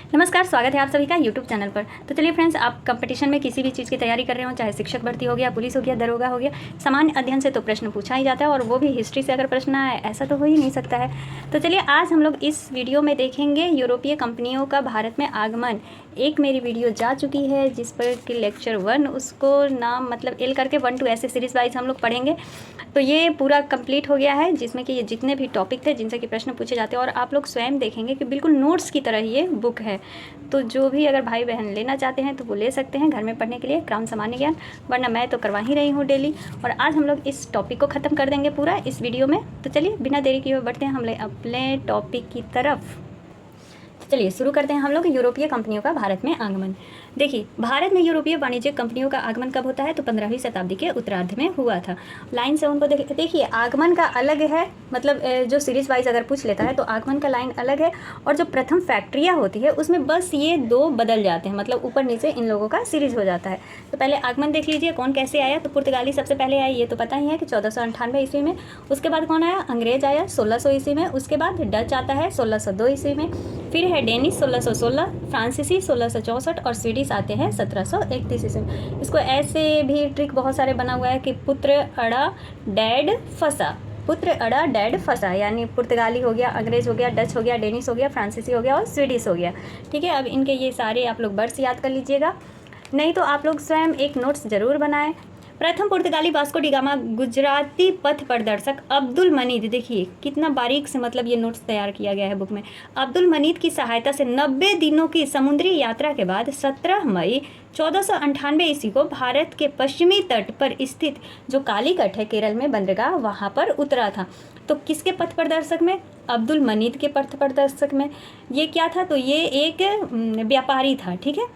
नमस्कार, स्वागत है आप सभी का यूट्यूब चैनल पर। तो चलिए फ्रेंड्स, आप कंपटीशन में किसी भी चीज़ की तैयारी कर रहे हो, चाहे शिक्षक भर्ती हो गया, पुलिस हो गया, दरोगा हो गया, सामान्य अध्ययन से तो प्रश्न पूछा ही जाता है और वो भी हिस्ट्री से अगर प्रश्न आए ऐसा तो हो ही नहीं सकता है। तो चलिए आज हम लोग इस वीडियो में देखेंगे यूरोपीय कंपनियों का भारत में आगमन। एक मेरी वीडियो जा चुकी है जिस पर कि लेक्चर 1 उसको नाम मतलब एल करके 1 to ऐसे सीरीज़ वाइज हम लोग पढ़ेंगे। तो ये पूरा कंप्लीट हो गया है जिसमें कि ये जितने भी टॉपिक थे जिनसे कि प्रश्न पूछे जाते हैं और आप लोग स्वयं देखेंगे कि बिल्कुल नोट्स की तरह ये बुक है। तो जो भी अगर भाई बहन लेना चाहते हैं तो वो ले सकते हैं घर में पढ़ने के लिए, क्राउन सामान्य ज्ञान, वरना मैं तो करवा ही रही हूँ डेली। और आज हम लोग इस टॉपिक को ख़त्म कर देंगे पूरा इस वीडियो में। तो चलिए बिना देरी किए हुए बढ़ते हैं हम लोग अपने टॉपिक की तरफ। चलिए शुरू करते हैं हम लोग यूरोपीय कंपनियों का भारत में आगमन। देखिए, भारत में यूरोपीय वाणिज्यिक कंपनियों का आगमन कब होता है तो 15वीं शताब्दी के उत्तरार्ध में हुआ था। लाइन से उनको देखिए, आगमन का अलग है, मतलब जो सीरीज वाइज अगर पूछ लेता है तो आगमन का लाइन अलग है और जो प्रथम फैक्ट्रियाँ होती है उसमें बस ये 2 बदल जाते हैं, मतलब ऊपर नीचे इन लोगों का सीरीज हो जाता है। तो पहले आगमन देख लीजिए कौन कैसे आया। तो पुर्तगाली सबसे पहले आया, ये तो पता ही है कि 1498 ईस्वी में। उसके बाद कौन आया, अंग्रेज आया 1600 ईस्वी में। उसके बाद डच आता है 1602 ईस्वी में। फिर है डेनिश 1616, फ्रांसीसी 1664 और स्वीडिश आते हैं 1731 ईस्वी में। इसको ऐसे भी ट्रिक बहुत सारे बना हुआ है कि पुत्र अड़ा डैड फंसा, पुत्र अड़ा डैड फंसा, यानी पुर्तगाली हो गया, अंग्रेज हो गया, डच हो गया, डेनिश हो गया, फ्रांसीसी हो गया और स्वीडिश हो गया। ठीक है, अब इनके ये सारे आप लोग वर्ड्स याद कर लीजिएगा, नहीं तो आप लोग स्वयं एक नोट्स ज़रूर बनाएं। प्रथम पुर्तगाली वास्को डी गामा गुजराती पथ प्रदर्शक अब्दुल मनीद, देखिए कितना बारीक से मतलब ये नोट्स तैयार किया गया है बुक में। अब्दुल मनीद की सहायता से 90 दिनों की समुद्री यात्रा के बाद 17 मई 1498 ईस्वी को भारत के पश्चिमी तट पर स्थित जो कालीकट है केरल में बंदरगाह, वहाँ पर उतरा था। तो किसके पथ प्रदर्शक में, अब्दुल मनीद के पथ प्रदर्शक में। ये क्या था, तो ये एक व्यापारी था। ठीक है,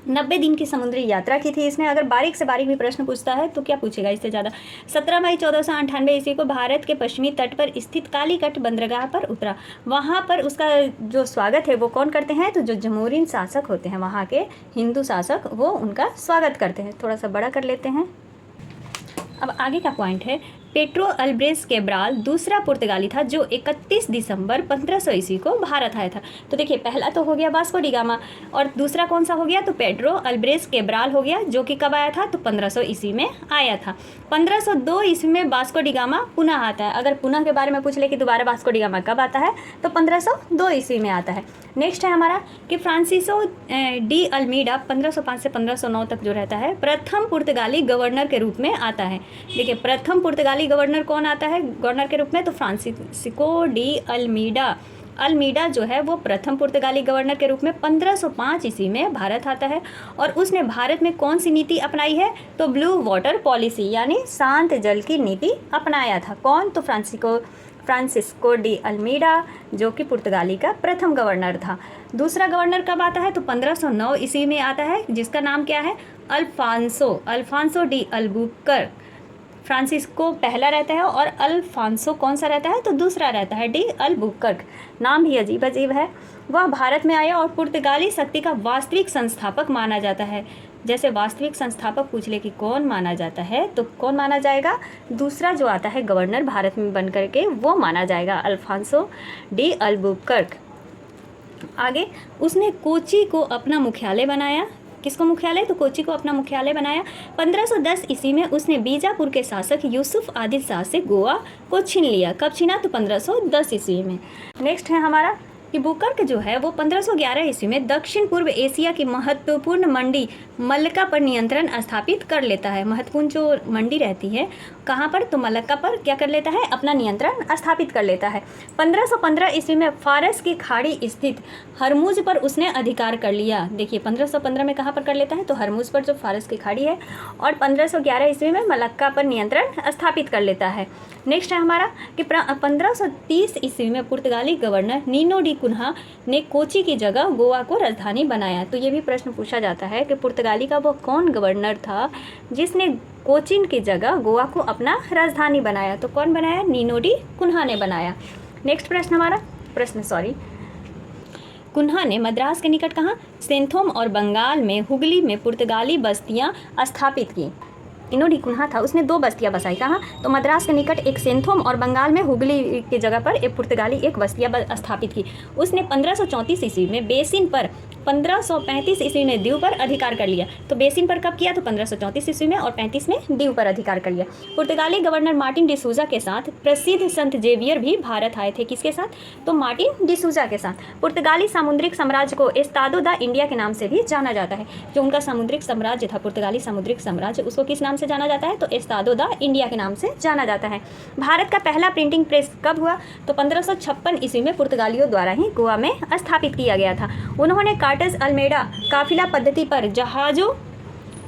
90 दिन की समुद्री यात्रा की थी इसने। अगर बारीक से बारीक भी प्रश्न पूछता है तो क्या पूछेगा इससे ज़्यादा। 17 मई 1498 ईस्वी को भारत के पश्चिमी तट पर स्थित कालीकट बंदरगाह पर उतरा। वहाँ पर उसका जो स्वागत है वो कौन करते हैं, तो जो जमहूरीन शासक होते हैं वहाँ के हिंदू शासक, वो उनका स्वागत करते हैं। थोड़ा सा बड़ा कर लेते हैं। अब आगे का पॉइंट है, पेट्रो अल्ब्रेस केब्राल दूसरा पुर्तगाली था जो 31 दिसंबर 1500 ईस्वी को भारत आया था। तो देखिए, पहला तो हो गया वास्को डी गामा और दूसरा कौन सा हो गया, तो पेट्रो अल्ब्रेस केब्राल हो गया, जो कि कब आया था तो 1500 ईस्वी में आया था। 1502 ईस्वी में वास्को डी गामा पुनः आता है। अगर पुनः के बारे में पूछ ले कि दोबारा वास्को डी गामा कब आता है तो 1502 ईस्वी में आता है। नेक्स्ट है हमारा कि फ्रांसिसो डी अल्मीडा 1505 से 1509 तक जो रहता है, प्रथम पुर्तगाली गवर्नर के रूप में आता है। देखिए, प्रथम पुर्तगाली गवर्नर कौन आता है गवर्नर के रूप में, तो फ्रांसिस्को डी अल्मीडा। अल्मीडा जो है वो प्रथम पुर्तगाली गवर्नर के रूप में 1505 ईस्वी में भारत आता है। और उसने भारत में कौन सी नीति अपनाई है, तो ब्लू वाटर पॉलिसी, यानी शांत जल की नीति अपनाया था। कौन, तो फ्रांसिस्को डी अल्मीडा, जो कि पुर्तगाली का प्रथम गवर्नर था। दूसरा गवर्नर कब आता है तो 1509 ईस्वी में आता है, जिसका नाम क्या है, अल्फांसो डी अल्बुकर्क। फ्रांसिस्को पहला रहता है और अल्फांसो कौन सा रहता है, तो दूसरा रहता है, डी अल्बुकर्क। नाम भी अजीब अजीब है। वह भारत में आया और पुर्तगाली शक्ति का वास्तविक संस्थापक माना जाता है। जैसे वास्तविक संस्थापक पूछ ले कि कौन माना जाता है तो कौन माना जाएगा, दूसरा जो आता है गवर्नर भारत में बन करके वो माना जाएगा, अल्फांसो डी अल्बुकर्क। आगे उसने कोची को अपना मुख्यालय बनाया। किसको मुख्यालय, तो कोची को अपना मुख्यालय बनाया। 1510 ईस्वी में उसने बीजापुर के शासक यूसुफ आदिल शाह से गोवा को छीन लिया। कब छीना, तो 1510 ईस्वी में। नेक्स्ट है हमारा कि बुकर्क जो है वो 1511 ईस्वी में दक्षिण पूर्व एशिया की महत्वपूर्ण मंडी मलक्का पर नियंत्रण स्थापित कर लेता है। महत्वपूर्ण जो मंडी रहती है कहाँ पर, तो मलक्का पर क्या कर लेता है, अपना नियंत्रण स्थापित कर लेता है। 1515 ईस्वी में फारस की खाड़ी स्थित हरमुज पर उसने अधिकार कर लिया। देखिए, 1515 में कहाँ पर कर लेता है, तो हरमुज पर जो फारस की खाड़ी है, और 1511 ईस्वी में मलक्का पर नियंत्रण स्थापित कर लेता है। नेक्स्ट है हमारा कि 1530 ईस्वी में पुर्तगाली गवर्नर नीनो डी कुन्हा ने कोची की जगह गोवा को राजधानी बनाया। तो ये भी प्रश्न पूछा जाता है कि पुर्तगाली का वो कौन गवर्नर था जिसने कोचीन की जगह गोवा को अपना राजधानी बनाया, तो कौन बनाया, नीनो डी कुन्हा ने बनाया। नेक्स्ट प्रश्न कुन्हा ने मद्रास के निकट कहाँ, सेंथोम और बंगाल में हुगली में पुर्तगाली बस्तियाँ स्थापित की। इनोढिकुन्हा था, उसने 2 बस्तियाँ बसाई। कहाँ? तो मद्रास के निकट एक सेंथोम और बंगाल में हुगली की जगह पर एक पुर्तगाली एक बस्तियाँ स्थापित की। उसने 1534 ईस्वी में बेसिन पर, 1535 ईस्वी में दीव पर अधिकार कर लिया। तो बेसिन पर कब किया? तो 1534 ईस्वी में, और 35 में दीव पर अधिकार कर लिया। पुर्तगाली गवर्नर मार्टिन डिसूजा के साथ प्रसिद्ध संत जेवियर भी भारत आए थे। किसके साथ? तो मार्टिन डिसूजा के साथ। पुर्तगाली सामुद्रिक साम्राज्य को एस्तादो दा इंडिया के नाम से भी जाना जाता है। जो उनका सामुद्रिक साम्राज्य था, पुर्तगाली सामुद्रिक साम्राज्य, उसको किस नाम से जाना जाता है? तो एस्तादो दा इंडिया के नाम से जाना जाता है। भारत का पहला प्रिंटिंग प्रेस कब हुआ? तो 1556 ईस्वी में पुर्तगालियों द्वारा ही गोवा में स्थापित किया गया था। उन्होंने कार्टस अल्मेडा काफिला पद्धति पर जहाजों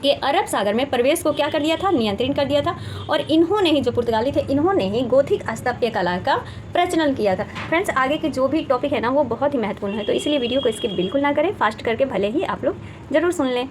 के अरब सागर में प्रवेश को क्या कर दिया था? नियंत्रित कर दिया था। और इन्होंने ही, जो पुर्तगाली थे, इन्होंने ही गोथिक स्थापत्य कला का प्रचलन किया था। फ्रेंड्स, आगे के जो भी टॉपिक है ना, वो बहुत ही महत्वपूर्ण है, तो इसलिए वीडियो को स्किप बिल्कुल ना करें, फास्ट करके भले ही आप लोग जरूर सुन लें।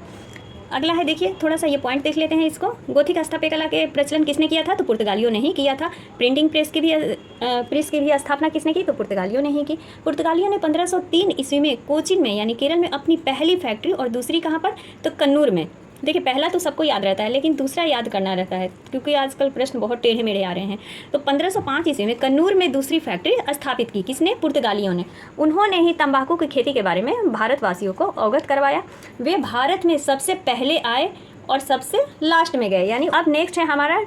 अगला है, देखिए थोड़ा सा ये पॉइंट देख लेते हैं इसको। गोथिक स्थापत्य कला के प्रचलन किसने किया था? तो पुर्तगालियों ने ही किया था। प्रिंटिंग प्रेस की भी स्थापना किसने की? तो पुर्तगालियों ने ही की। पुर्तगालियों ने 1503 ईस्वी में कोचीन में, यानी केरल में, अपनी पहली फैक्ट्री, और दूसरी कहाँ पर? तो कन्नूर में। देखिए, पहला तो सबको याद रहता है, लेकिन दूसरा याद करना रहता है, क्योंकि आजकल प्रश्न बहुत टेढ़े मेढ़े आ रहे हैं। तो 1505 ईस्वी में कन्नूर में दूसरी फैक्ट्री स्थापित की। किसने? पुर्तगालियों ने। उन्होंने ही तंबाकू की खेती के बारे में भारतवासियों को अवगत करवाया। वे भारत में सबसे पहले आए और सबसे लास्ट में गए। यानी अब नेक्स्ट है हमारा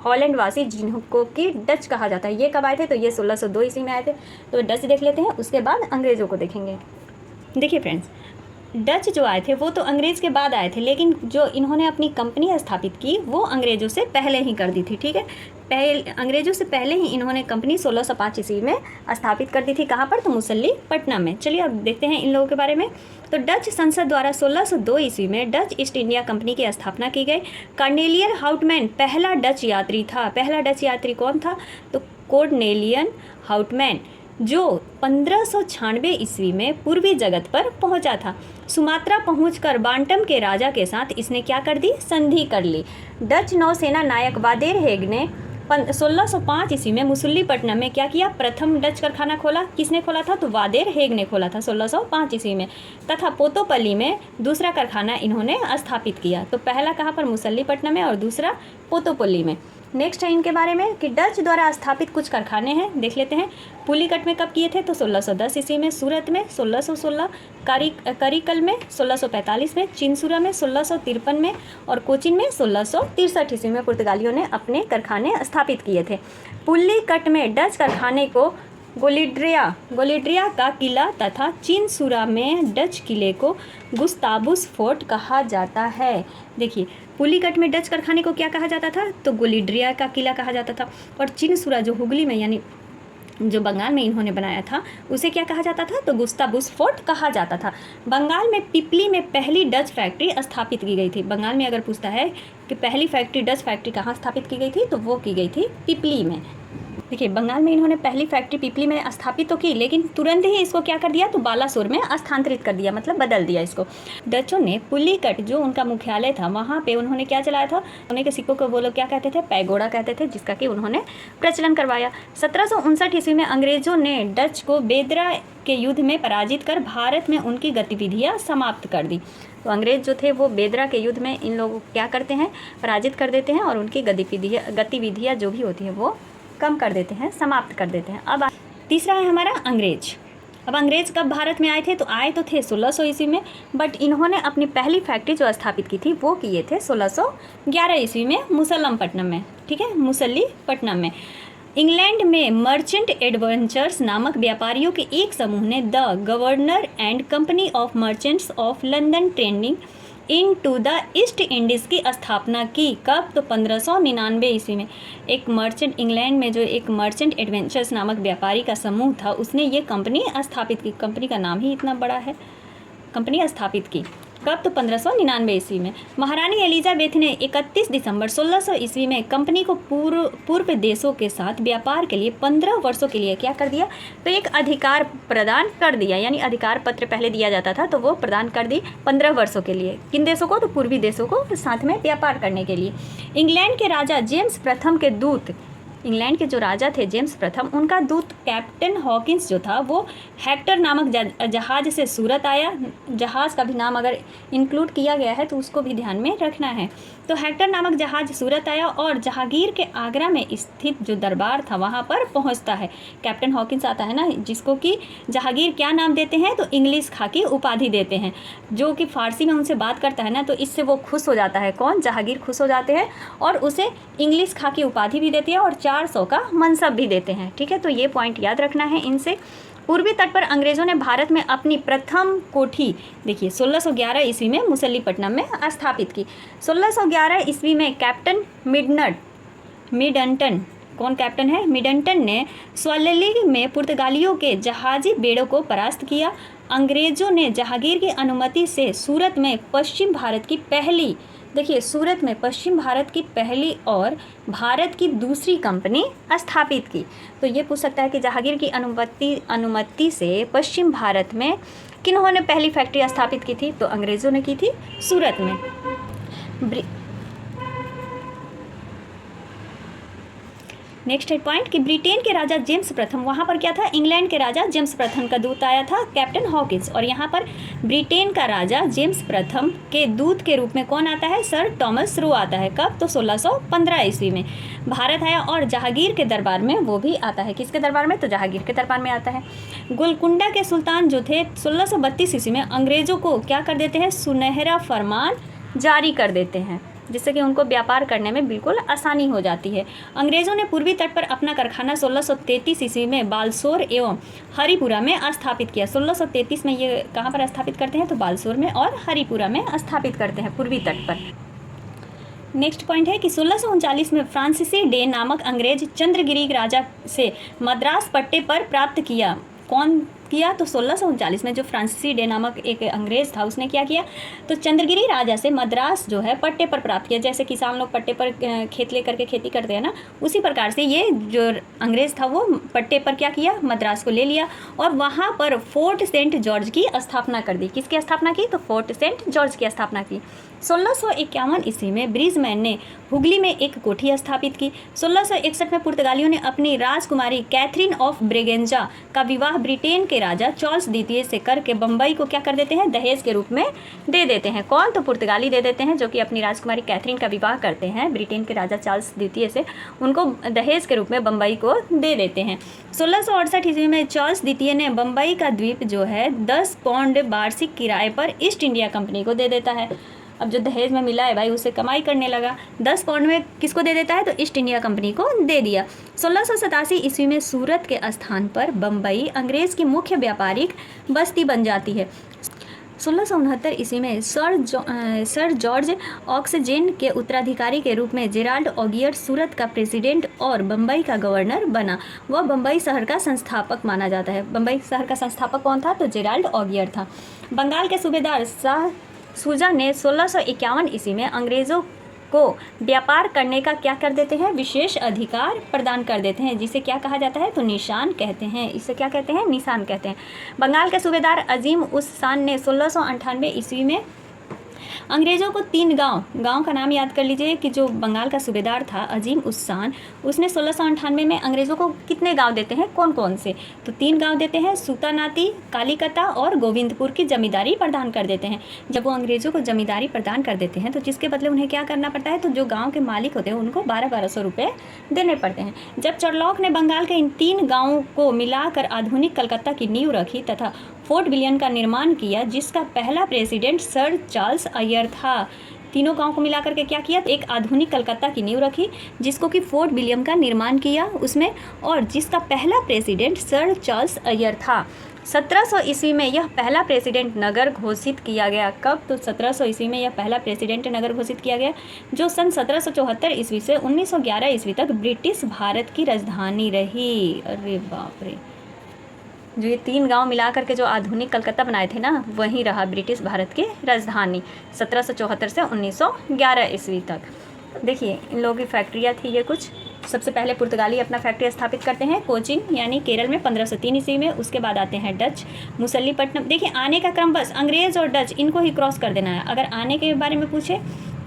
हॉलैंड वासी, जिनको कि डच कहा जाता है। ये कब आए थे? तो ये 1602 ईस्वी में आए थे। तो डच देख लेते हैं, उसके बाद अंग्रेज़ों को देखेंगे। देखिए फ्रेंड्स, डच जो आए थे वो तो अंग्रेज़ के बाद आए थे, लेकिन जो इन्होंने अपनी कंपनी स्थापित की वो अंग्रेज़ों से पहले ही कर दी थी। ठीक है, अंग्रेज़ों से पहले ही इन्होंने कंपनी 1605 ईस्वी में स्थापित कर दी थी। कहाँ पर? तो मुसल्लीपट्टनम में। चलिए अब देखते हैं इन लोगों के बारे में। तो डच संसद द्वारा 1602 ईस्वी में डच ईस्ट इंडिया कंपनी की स्थापना की गई। कार्नेलियन हाउटमैन पहला डच यात्री था। पहला डच यात्री कौन था? तो कॉर्नेलियन हाउटमैन, जो 1596 ईस्वी में पूर्वी जगत पर पहुंचा था। सुमात्रा पहुंचकर बांटम के राजा के साथ इसने क्या कर दी? संधि कर ली। डच नौसेना नायक वादेर हेग ने 1605 ईस्वी में मुसल्लीपट्टनम में क्या किया? प्रथम डच कारखाना खोला। किसने खोला था? तो वादेर हेग ने खोला था 1605 ईस्वी में। तथा पोतोपल्ली में दूसरा कारखाना इन्होंने स्थापित किया। तो पहला कहाँ पर? मुसल्लीपट्टनम में, और दूसरा पोतोपल्ली में। नेक्स्ट है इनके बारे में कि डच द्वारा स्थापित कुछ कारखाने हैं, देख लेते हैं। पुलिकट में कब किए थे? तो 1610 ईस्वी में। सूरत में 1616, करिकल में 1645 में, चिनसुरा में 1653 में, और कोचीन में 1663 ईस्वी में पुर्तगालियों ने अपने कारखाने स्थापित किए थे। पुलिकट में डच कारखाने को गोलिड्रिया का किला तथा चिनसुरा में डच किले को गुस्ताबुस फोर्ट कहा जाता है। देखिए, पुलिकट में डच कारखाने को क्या कहा जाता था? तो गोलिड्रिया का किला कहा जाता था। और चिनसुरा जो हुगली में, यानी जो बंगाल में इन्होंने बनाया था, उसे क्या कहा जाता था? तो गुस्ताबुस फोर्ट कहा जाता था। बंगाल में पिपली में पहली डच फैक्ट्री स्थापित की गई थी। बंगाल में अगर पूछता है कि पहली फैक्ट्री, डच फैक्ट्री कहाँ स्थापित की गई थी, तो वो की गई थी पिपली में। देखिए, बंगाल में इन्होंने पहली फैक्ट्री पिपली में स्थापित तो की, लेकिन तुरंत ही इसको क्या कर दिया? तो बालासोर में स्थानांतरित कर दिया, मतलब बदल दिया इसको। डचों ने पुलिकट, जो उनका मुख्यालय था, वहाँ पे उन्होंने क्या चलाया था? सोने के सिक्कों को वो लोग क्या कहते थे? पैगोडा कहते थे, जिसका कि उन्होंने प्रचलन करवाया। 1759 ईस्वी में अंग्रेजों ने डच को बेदरा के युद्ध में पराजित कर भारत में उनकी गतिविधियाँ समाप्त कर दी। तो अंग्रेज जो थे वो बेदरा के युद्ध में इन लोगों को क्या करते हैं? पराजित कर देते हैं, और उनकी गतिविधियाँ जो भी होती है वो कम कर देते हैं, समाप्त कर देते हैं। अब तीसरा है हमारा अंग्रेज। अब अंग्रेज कब भारत में आए थे? तो आए तो थे 1600 ईस्वी में, बट इन्होंने अपनी पहली फैक्ट्री जो स्थापित की थी वो किए थे 1611 ईस्वी में मुसल्लमपट्टनम में। ठीक है, मुसल्लीपट्टनम में। इंग्लैंड में मर्चेंट एडवेंचर्स नामक व्यापारियों के एक समूह ने the governor and company of merchants of London trading in to the East Indies की स्थापना की। कब? तो 1599 ईस्वी में। एक मर्चेंट, इंग्लैंड में जो एक मर्चेंट एडवेंचर्स नामक व्यापारी का समूह था, उसने ये कंपनी स्थापित की। कंपनी का नाम ही इतना बड़ा है, कंपनी स्थापित की। कब? तो 1599 ईस्वी में। महारानी एलिजाबेथ ने 31 दिसंबर 1600 ईस्वी में कंपनी को पूर्व देशों के साथ व्यापार के लिए 15 वर्षों के लिए क्या कर दिया? तो एक अधिकार प्रदान कर दिया, यानी अधिकार पत्र पहले दिया जाता था, तो वो प्रदान कर दी 15 वर्षों के लिए। किन देशों को? तो पूर्वी देशों को साथ में व्यापार करने के लिए। इंग्लैंड के राजा जेम्स प्रथम के दूत इंग्लैंड के जो राजा थे जेम्स प्रथम, उनका दूत कैप्टन हॉकिंस जो था वो हेक्टर नामक जहाज़ से सूरत आया। जहाज़ का भी नाम अगर इंक्लूड किया गया है तो उसको भी ध्यान में रखना है। तो हेक्टर नामक जहाज़ सूरत आया और जहांगीर के आगरा में स्थित जो दरबार था वहाँ पर पहुँचता है। कैप्टन हॉकिंस आता है ना, जिसको कि जहांगीर क्या नाम देते हैं तो इंग्लिश खां की उपाधि देते हैं। जो कि फ़ारसी में उनसे बात करता है ना, तो इससे वो खुश हो जाता है। कौन? जहांगीर खुश हो जाते हैं और उसे इंग्लिश खां की उपाधि भी देती है और 400 का मनसब भी देते हैं। ठीक है, तो ये पॉइंट याद रखना है इनसे। पूर्वी तट पर अंग्रेज़ों ने भारत में अपनी प्रथम कोठी देखिए 1611 ईस्वी में मुसल्लीपट्टनम में स्थापित की। 1611 ईस्वी में कैप्टन मिडंटन, कौन कैप्टन है? मिडंटन ने स्वालिली में पुर्तगालियों के जहाजी बेड़ों को परास्त किया। अंग्रेज़ों ने जहांगीर की अनुमति से सूरत में पश्चिम भारत की पहली, देखिए सूरत में पश्चिम भारत की पहली और भारत की दूसरी कंपनी स्थापित की। तो ये पूछ सकता है कि जहांगीर की अनुमति से पश्चिम भारत में किन्होंने पहली फैक्ट्री स्थापित की थी? तो अंग्रेज़ों ने की थी सूरत में। नेक्स्ट पॉइंट कि ब्रिटेन के राजा जेम्स प्रथम, वहाँ पर क्या था? इंग्लैंड के राजा जेम्स प्रथम का दूत आया था कैप्टन हॉकिंस, और यहाँ पर ब्रिटेन का राजा जेम्स प्रथम के दूत के रूप में कौन आता है? सर टॉमस रो आता है। कब? तो 1615 ईस्वी में भारत आया और जहांगीर के दरबार में वो भी आता है। किसके दरबार में? तो जहांगीर के दरबार में आता है। गोलकुंडा के सुल्तान जो थे 1632 ईस्वी में अंग्रेज़ों को क्या कर देते हैं? सुनहरा फरमान जारी कर देते हैं, जिससे कि उनको व्यापार करने में बिल्कुल आसानी हो जाती है। अंग्रेज़ों ने पूर्वी तट पर अपना कारखाना 1633 ईस्वी में बालसोर एवं हरिपुरा में स्थापित किया। 1633 में ये कहाँ पर स्थापित करते हैं? तो बालसोर में और हरिपुरा में स्थापित करते हैं पूर्वी तट पर। नेक्स्ट पॉइंट है कि 1639 में फ्रांसीसी डे नामक अंग्रेज चंद्रगिरी राजा से मद्रास पट्टे पर प्राप्त किया। कौन किया? तो 1639 में जो फ्रांसीसी डे नामक एक अंग्रेज़ था उसने क्या किया? तो चंद्रगिरी राजा से मद्रास जो है पट्टे पर प्राप्त किया। जैसे किसान लोग पट्टे पर खेत लेकर के खेती करते हैं ना, उसी प्रकार से ये जो अंग्रेज़ था वो पट्टे पर क्या किया? मद्रास को ले लिया और वहाँ पर फोर्ट सेंट जॉर्ज की स्थापना कर दी। किसकी स्थापना की? तो फोर्ट सेंट जॉर्ज की स्थापना की। 1651 ईस्वी में ब्रिजमैन ने हुगली में एक कोठी स्थापित की। 1661 में पुर्तगालियों ने अपनी राजकुमारी कैथरीन ऑफ ब्रेगेंजा का विवाह ब्रिटेन के राजा चार्ल्स द्वितीय से करके बम्बई को क्या कर देते हैं? दहेज के रूप में दे देते हैं। कौन? तो पुर्तगाली दे देते हैं, जो कि अपनी राजकुमारी कैथरीन का विवाह करते हैं ब्रिटेन के राजा चार्ल्स द्वितीय से, उनको दहेज के रूप में बम्बई को दे देते हैं। 1668 ईस्वी में चार्ल्स द्वितीय ने बम्बई का द्वीप जो है 10 पाउंड वार्षिक किराए पर ईस्ट इंडिया कंपनी को दे देता है। अब जो दहेज में मिला है भाई उससे कमाई करने लगा। 10 पाउंड में किसको दे देता है? तो ईस्ट इंडिया कंपनी को दे दिया। 1687 ईस्वी में सूरत के स्थान पर बम्बई अंग्रेज़ की मुख्य व्यापारिक बस्ती बन जाती है। 1669 ईस्वी में सर जॉर्ज ऑक्सजेन के उत्तराधिकारी के रूप में जेराल्ड ऑगियर सूरत का प्रेसिडेंट और बम्बई का गवर्नर बना। वह बम्बई शहर का संस्थापक माना जाता है। बम्बई शहर का संस्थापक कौन था? तो जेराल्ड ऑगियर था। बंगाल के सूबेदार शाह सूजा ने 1651 ईस्वी में अंग्रेज़ों को व्यापार करने का क्या कर देते हैं? विशेष अधिकार प्रदान कर देते हैं, जिसे क्या कहा जाता है? तो निशान कहते हैं। इसे क्या कहते हैं? निशान कहते हैं। बंगाल के सूबेदार अजीम उस शान ने 1698 ईस्वी में अंग्रेज़ों को 3 गांव का नाम याद कर लीजिए कि जो बंगाल का सूबेदार था अजीम उस शान, उसने 1698 में अंग्रेज़ों को कितने गांव देते हैं? कौन कौन से? तो 3 गांव देते हैं, सूतानाती, कालीकता और गोविंदपुर की जमींदारी प्रदान कर देते हैं। जब वो अंग्रेज़ों को जमींदारी प्रदान कर देते हैं तो जिसके बदले उन्हें क्या करना पड़ता है? तो जो गाँव के मालिक होते हैं उनको 1200 रुपये देने पड़ते हैं। जब चरलॉक ने बंगाल के इन 3 गाँवों को मिलाकर आधुनिक कलकत्ता की नींव रखी तथा फोर्ट विलियम का निर्माण किया, जिसका पहला प्रेसिडेंट सर चार्ल्स अय्यर था। तीनों गांव को मिलाकर के क्या किया? एक आधुनिक कलकत्ता की नींव रखी, जिसको कि फोर्ट विलियम का निर्माण किया उसमें, और जिसका पहला प्रेसिडेंट सर चार्ल्स अय्यर था। 1700 ईस्वी में यह पहला प्रेसिडेंट नगर घोषित किया गया। कब? तो 1700 ईस्वी में यह पहला प्रेसिडेंट नगर घोषित किया गया, जो सन 1774 ईस्वी से 1911 ईस्वी तक ब्रिटिश भारत की राजधानी रही। अरे बाप रे, जो ये 3 गांव मिला करके जो आधुनिक कलकत्ता बनाए थे ना, वहीं रहा ब्रिटिश भारत की राजधानी 1774 से 1911 ईस्वी तक। देखिए इन लोगों की फैक्ट्रियाँ थी ये कुछ। सबसे पहले पुर्तगाली अपना फैक्ट्री स्थापित करते हैं कोचिन यानी केरल में 1503 ईस्वी में। उसके बाद आते हैं डच मुसल्लीपट्टनम। देखिए आने का क्रम बस अंग्रेज़ और डच इनको ही क्रॉस कर देना है। अगर आने के बारे में पूछे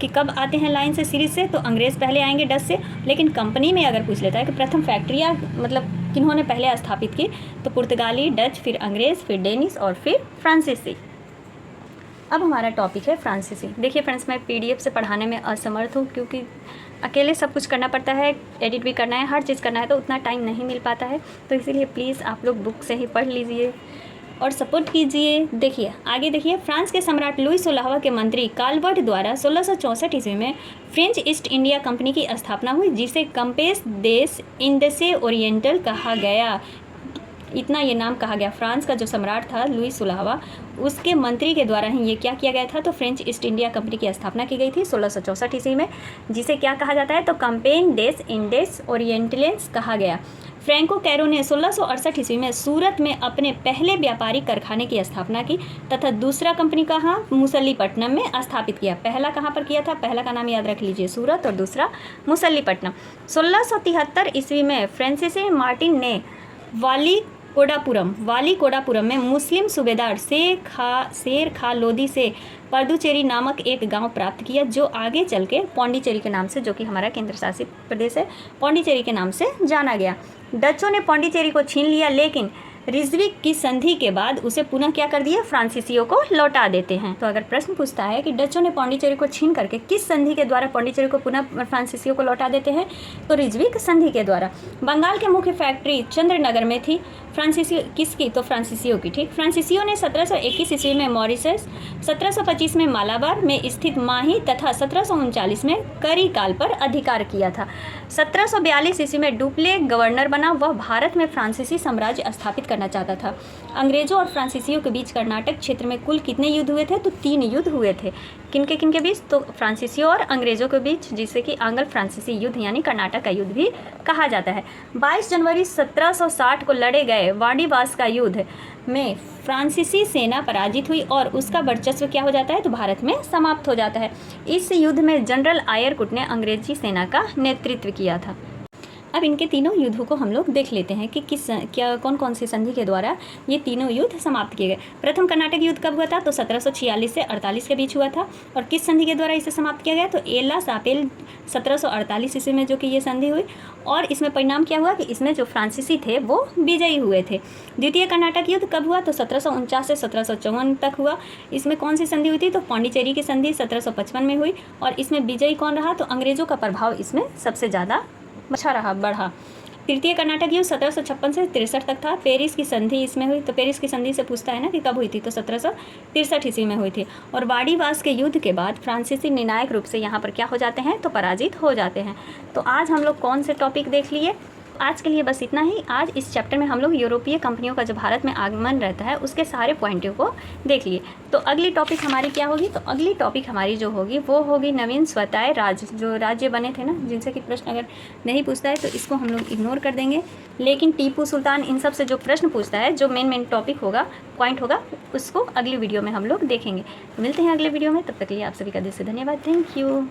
कि कब आते हैं लाइन से सीरीज से, तो अंग्रेज़ पहले आएंगे डच से। लेकिन कंपनी में अगर पूछ लेता है कि प्रथम फैक्ट्रियाँ मतलब किन्होंने पहले स्थापित की, तो पुर्तगाली, डच, फिर अंग्रेज़, फिर डेनिश और फिर फ्रांसीसी। अब हमारा टॉपिक है फ्रांसीसी। देखिए फ्रेंड्स, मैं पीडीएफ से पढ़ाने में असमर्थ हूँ, क्योंकि अकेले सब कुछ करना पड़ता है, एडिट भी करना है, हर चीज़ करना है, तो उतना टाइम नहीं मिल पाता है। तो इसीलिए प्लीज़ आप लोग बुक से ही पढ़ लीजिए और सपोर्ट कीजिए। देखिए आगे देखिए, फ्रांस के सम्राट लुई 16वां के मंत्री काल्वर्ट द्वारा 1664 ईस्वी में फ्रेंच ईस्ट इंडिया कंपनी की स्थापना हुई, जिसे कंपेस देश इंडसे ओरिएंटल कहा गया। इतना ये नाम कहा गया। फ्रांस का जो सम्राट था लुई 16वां, उसके मंत्री के द्वारा ही ये क्या किया गया था, तो फ्रेंच ईस्ट इंडिया कंपनी की स्थापना की गई थी 1664 ईस्वी में, जिसे क्या कहा जाता है, तो कंपेन डेस इंडेस ओरिएंटलेंस कहा गया। फ्रैंको कैरो ने 1668 ईस्वी में सूरत में अपने पहले व्यापारिक कारखाने की स्थापना की तथा दूसरा कंपनी कहाँ, मुसल्लीपट्टनम में स्थापित किया। पहला कहाँ पर किया था, पहला का नाम याद रख लीजिए सूरत, और दूसरा मुसल्लीपट्टनम। 1673 ईस्वी में फ्रांसीसी मार्टिन ने वाली कोडापुरम में मुस्लिम सूबेदार शेर खा लोदी से पर्दुचेरी नामक एक गांव प्राप्त किया, जो आगे चल के पौंडीचेरी के नाम से, जो कि हमारा केंद्र शासित प्रदेश है, पौंडीचेरी के नाम से जाना गया। डचों ने पौंडीचेरी को छीन लिया, लेकिन रिजविक की संधि के बाद उसे पुनः क्या कर दिया, फ्रांसीसियों को लौटा देते हैं। तो अगर प्रश्न पूछता है कि डचों ने पौंडीचेरी को छीन करके किस संधि के द्वारा पौंडीचेरी को पुनः फ्रांसीसियों को लौटा देते हैं, तो रिजविक संधि के द्वारा। बंगाल के मुख्य फैक्ट्री चंद्रनगर में थी, फ्रांसीसी किसकी, तो फ्रांसीसियों की। ठीक, फ्रांसीसियों ने 1721 ईस्वी में मॉरिशस, 1725 में मालाबार में स्थित माही तथा 1739 में करिकाल पर अधिकार किया था। 1742 ईस्वी में डुप्ले गवर्नर बना। वह भारत में फ्रांसीसी साम्राज्य स्थापित करना चाहता था। अंग्रेजों और फ्रांसीसियों के बीच कर्नाटक क्षेत्र में कुल कितने युद्ध हुए थे, तो 3 युद्ध हुए थे। किनके बीच, तो फ्रांसीसियों और अंग्रेजों के बीच, जिसे कि आंग्ल फ्रांसीसी युद्ध यानी कर्नाटक का युद्ध भी कहा जाता है। 22 जनवरी 1760 को लड़े गए वाडीवास का युद्ध में फ्रांसीसी सेना पराजित हुई और उसका वर्चस्व क्या हो जाता है, तो भारत में समाप्त हो जाता है। इस युद्ध में जनरल आयरकुट ने अंग्रेजी सेना का नेतृत्व किया था। अब इनके तीनों युद्धों को हम लोग देख लेते हैं कि कौन कौन सी संधि के द्वारा ये तीनों युद्ध समाप्त किए गए। प्रथम कर्नाटक युद्ध कब हुआ था, तो 1746 से 48 के बीच हुआ था। और किस संधि के द्वारा इसे समाप्त किया गया, तो एला सापेल 1748 ईस्वी में जो कि ये संधि हुई। और इसमें परिणाम क्या हुआ कि इसमें जो फ्रांसीसी थे वो विजयी हुए थे। द्वितीय कर्नाटक युद्ध कब हुआ, तो 1749 से 1754 तक हुआ। इसमें कौन सी संधि हुई थी, तो पौंडीचेरी की संधि 1755 में हुई। और इसमें विजयी कौन रहा, तो अंग्रेजों का प्रभाव इसमें सबसे ज़्यादा बढ़ा। तृतीय कर्नाटक युद्ध 1756 से 63 तक था। पेरिस की संधि इसमें हुई, तो पेरिस की संधि से पूछता है ना कि कब हुई थी, तो 1763 ईस्वी में हुई थी। और वाडीवास के युद्ध के बाद फ्रांसीसी निर्णायक रूप से यहाँ पर क्या हो जाते हैं, तो पराजित हो जाते हैं। तो आज हम लोग कौन से टॉपिक देख लिए, आज के लिए बस इतना ही। आज इस चैप्टर में हम लोग यूरोपीय कंपनियों का जो भारत में आगमन रहता है उसके सारे पॉइंटों को देख लिए। तो अगली टॉपिक हमारी क्या होगी, तो अगली टॉपिक हमारी जो होगी वो होगी नवीन स्वतः राज्य, जो राज्य बने थे ना, जिनसे कि प्रश्न अगर नहीं पूछता है तो इसको हम लोग इग्नोर कर देंगे। लेकिन टीपू सुल्तान, इन सब से जो प्रश्न पूछता है, जो मेन टॉपिक होगा, पॉइंट होगा, उसको अगली वीडियो में हम लोग देखेंगे। मिलते हैं अगले वीडियो में, तब तक के लिए आप सभी का दिल से धन्यवाद। Thank you.